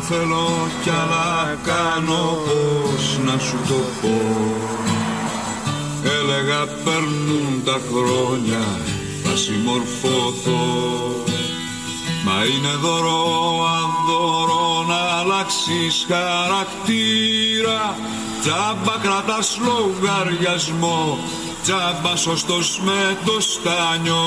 θέλω κι άλλα κάνω, πώς να σου το πω. Έλεγα περνούν τα χρόνια, θα συμμορφωθώ. Μα είναι δώρο αδώρο να αλλάξεις χαρακτήρα. Τζάμπα κρατάς λογαριασμό, τζάμπα σωστός με το στάνιο.